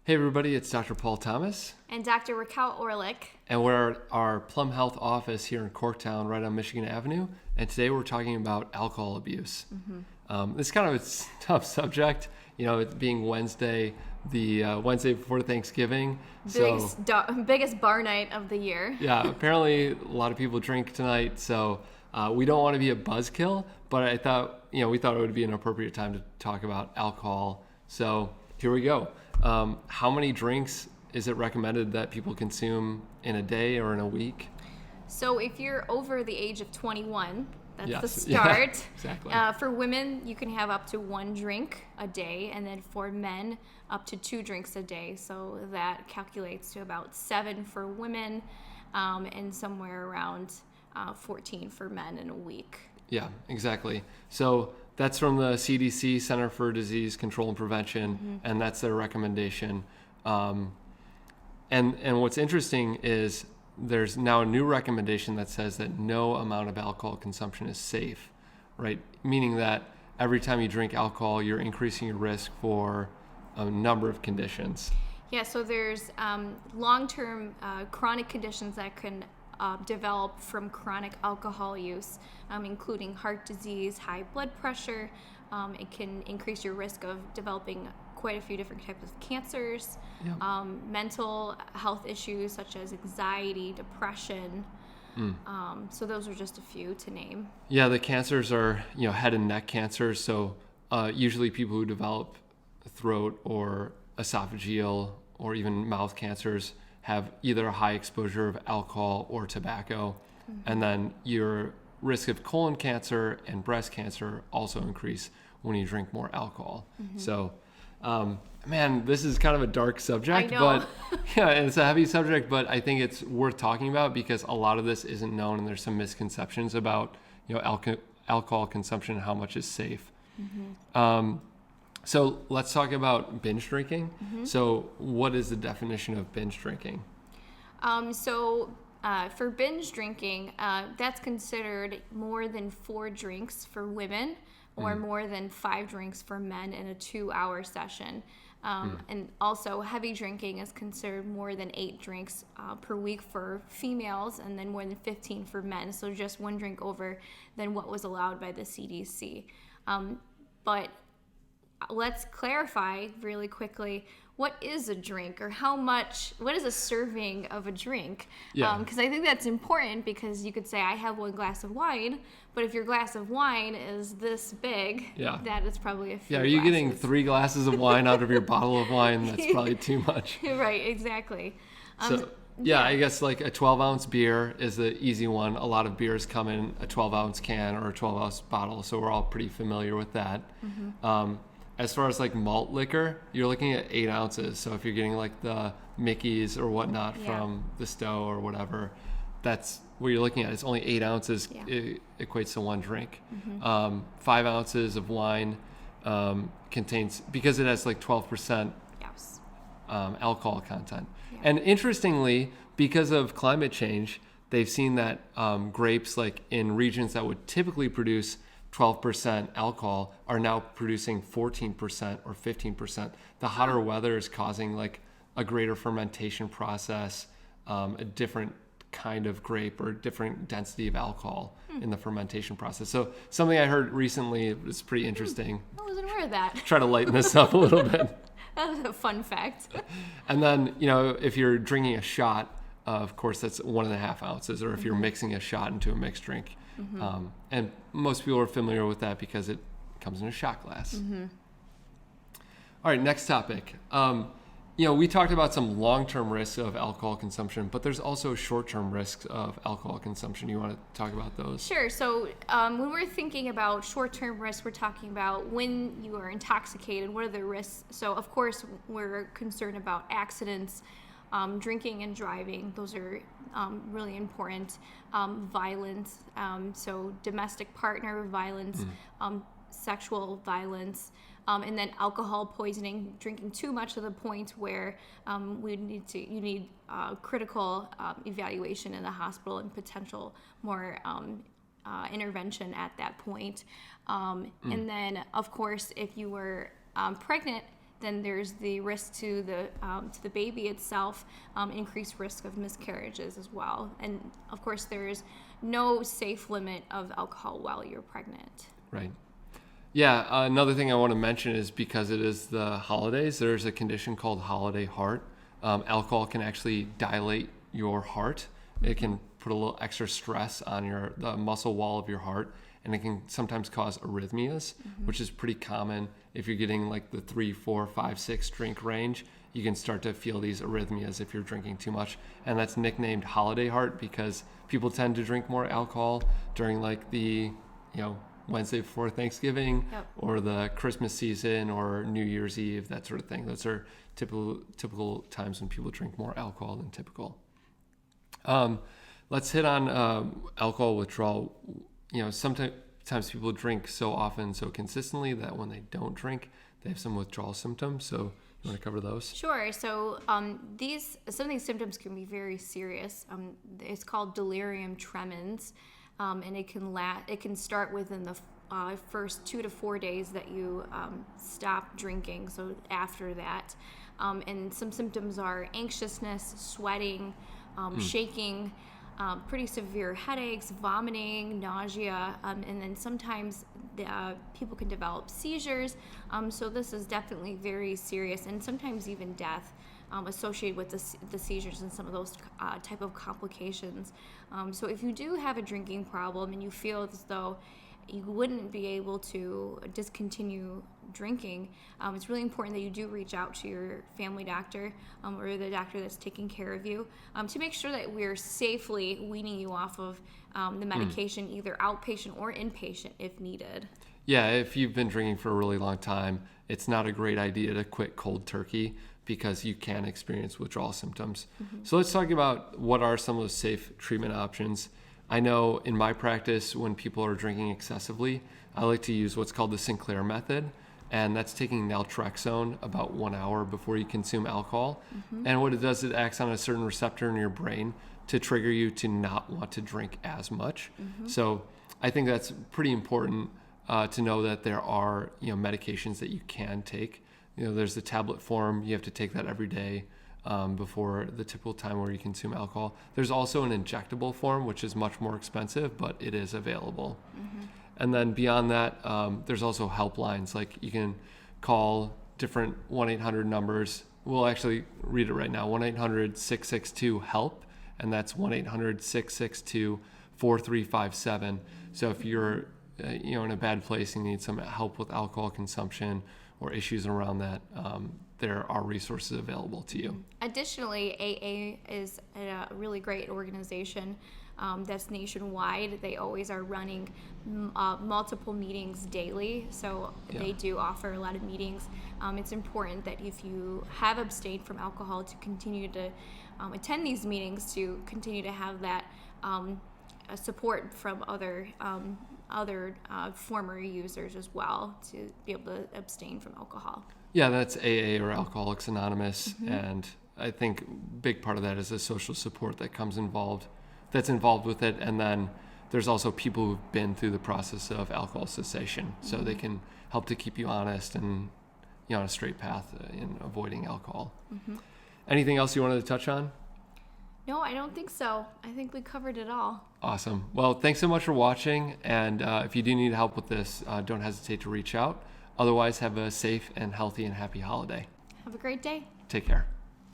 Hey everybody, it's Dr. Paul Thomas. And Dr. Raquel Orlick. And we're at our Plum Health office here in Corktown, right on Michigan Avenue. And today we're talking about alcohol abuse. It's kind of a tough subject, it being Wednesday, the Wednesday before Thanksgiving. Biggest bar night of the year. Yeah, apparently a lot of people drink tonight, so we don't want to be a buzzkill, but I thought, we thought it would be an appropriate time to talk about alcohol. So here we go. How many drinks is it recommended that people consume in a day or in a week? So if you're over the age of 21, that's the start. Yeah, exactly. For women, you can have up to 1 drink a day, and then for men, up to 2 drinks a day. So that calculates to about 7 for women, and somewhere around 14 for men in a week. Yeah, exactly. So that's from the CDC, Center for Disease Control and Prevention, and that's their recommendation. And what's interesting is there's now a new recommendation that says that no amount of alcohol consumption is safe, right? Meaning that every time you drink alcohol, you're increasing your risk for a number of conditions. Yeah, so there's long-term chronic conditions that can develop from chronic alcohol use, including heart disease, high blood pressure. It can increase your risk of developing quite a few different types of cancers, mental health issues such as anxiety, depression. So those are just a few to name. Yeah, the cancers are, head and neck cancers. So usually people who develop throat or esophageal or even mouth cancers have either a high exposure of alcohol or tobacco. And then your risk of colon cancer and breast cancer also increase when you drink more alcohol. So, man, this is kind of a dark subject, but yeah, it's a heavy subject, but I think it's worth talking about because a lot of this isn't known and there's some misconceptions about, alcohol consumption and how much is safe. So let's talk about binge drinking. So what is the definition of binge drinking? For binge drinking, that's considered more than 4 drinks for women or more than 5 drinks for men in a 2-hour session. And also heavy drinking is considered more than 8 drinks per week for females and then more than 15 for men. So just 1 drink over than what was allowed by the CDC. But let's clarify really quickly, what is a drink or what is a serving of a drink? Because I think that's important because you could say, I have 1 glass of wine, but if your glass of wine is this big, that is probably a few are you getting 3 glasses of wine out of your bottle of wine? That's probably too much. Right, exactly. I guess like a 12-ounce beer is the easy one. A lot of beers come in a 12-ounce can or a 12-ounce bottle, so we're all pretty familiar with that. As far as like malt liquor, you're looking at 8 ounces. So if you're getting like the Mickey's or whatnot from the Stowe or whatever, that's what you're looking at. It's only 8 ounces. It equates to 1 drink. 5 ounces of wine contains, because it has like 12% alcohol content. And interestingly, because of climate change, they've seen that grapes like in regions that would typically produce 12% alcohol are now producing 14% or 15%. The hotter weather is causing like a greater fermentation process, a different kind of grape or different density of alcohol in the fermentation process. So something I heard recently was pretty interesting. I wasn't aware of that. Try to lighten this up a little bit. That's a fun fact. And then, if you're drinking a shot, of course, that's 1.5 ounces, or if you're mixing a shot into a mixed drink. And most people are familiar with that because it comes in a shot glass. All right, next topic. We talked about some long-term risks of alcohol consumption, but there's also short-term risks of alcohol consumption. You want to talk about those? Sure. So when we're thinking about short-term risks, we're talking about when you are intoxicated, what are the risks? So, of course, we're concerned about accidents, drinking and driving. Those are really important. Violence, so domestic partner violence, sexual violence, and then alcohol poisoning, drinking too much to the point where you need critical evaluation in the hospital and potential more intervention at that point. And then, of course, if you were pregnant then there's the risk to the baby itself, increased risk of miscarriages as well. And of course, there's no safe limit of alcohol while you're pregnant. Right. Yeah. Another thing I want to mention is because it is the holidays, there's a condition called holiday heart. Alcohol can actually dilate your heart. It can put a little extra stress on the muscle wall of your heart, and it can sometimes cause arrhythmias, which is pretty common. If you're getting like the 3, 4, 5, 6 drink range, you can start to feel these arrhythmias if you're drinking too much. And that's nicknamed holiday heart because people tend to drink more alcohol during like the, Wednesday before Thanksgiving, or the Christmas season, or New Year's Eve, that sort of thing. Those are typical times when people drink more alcohol than typical. Let's hit on alcohol withdrawal. Sometimes people drink so often, so consistently that when they don't drink, they have some withdrawal symptoms. So you want to cover those? Sure. So some of these symptoms can be very serious. It's called delirium tremens. And it can start within the first 2 to 4 days that you stop drinking. So after that, and some symptoms are anxiousness, sweating, shaking, pretty severe headaches, vomiting, nausea, and then sometimes people can develop seizures. So this is definitely very serious, and sometimes even death associated with the seizures and some of those type of complications. So if you do have a drinking problem and you feel as though you wouldn't be able to discontinue drinking, it's really important that you do reach out to your family doctor or the doctor that's taking care of you to make sure that we're safely weaning you off of the medication, either outpatient or inpatient if needed. Yeah, if you've been drinking for a really long time, it's not a great idea to quit cold turkey because you can experience withdrawal symptoms. So let's talk about what are some of those safe treatment options. I know in my practice, when people are drinking excessively, I like to use what's called the Sinclair method, and that's taking naltrexone about 1 hour before you consume alcohol. And what it does, it acts on a certain receptor in your brain to trigger you to not want to drink as much. So I think that's pretty important to know that there are medications that you can take. There's the tablet form. You have to take that every day before the typical time where you consume alcohol. There's also an injectable form, which is much more expensive, but it is available. And then beyond that, there's also helplines. Like you can call different 1-800 numbers. We'll actually read it right now, 1-800-662-HELP, and that's 1-800-662-4357. So if you're in a bad place and you need some help with alcohol consumption or issues around that, there are resources available to you. Additionally, AA is a really great organization that's nationwide. They always are running multiple meetings daily, so they do offer a lot of meetings. It's important that if you have abstained from alcohol to continue to attend these meetings, to continue to have that support from other former users as well, to be able to abstain from alcohol. Yeah, that's AA or Alcoholics Anonymous, and I think a big part of that is the social support that's involved with it, and then there's also people who've been through the process of alcohol cessation, so they can help to keep you honest and on a straight path in avoiding alcohol. Anything else you wanted to touch on? No, I don't think so. I think we covered it all. Awesome. Well, thanks so much for watching. And if you do need help with this, don't hesitate to reach out. Otherwise, have a safe and healthy and happy holiday. Have a great day. Take care.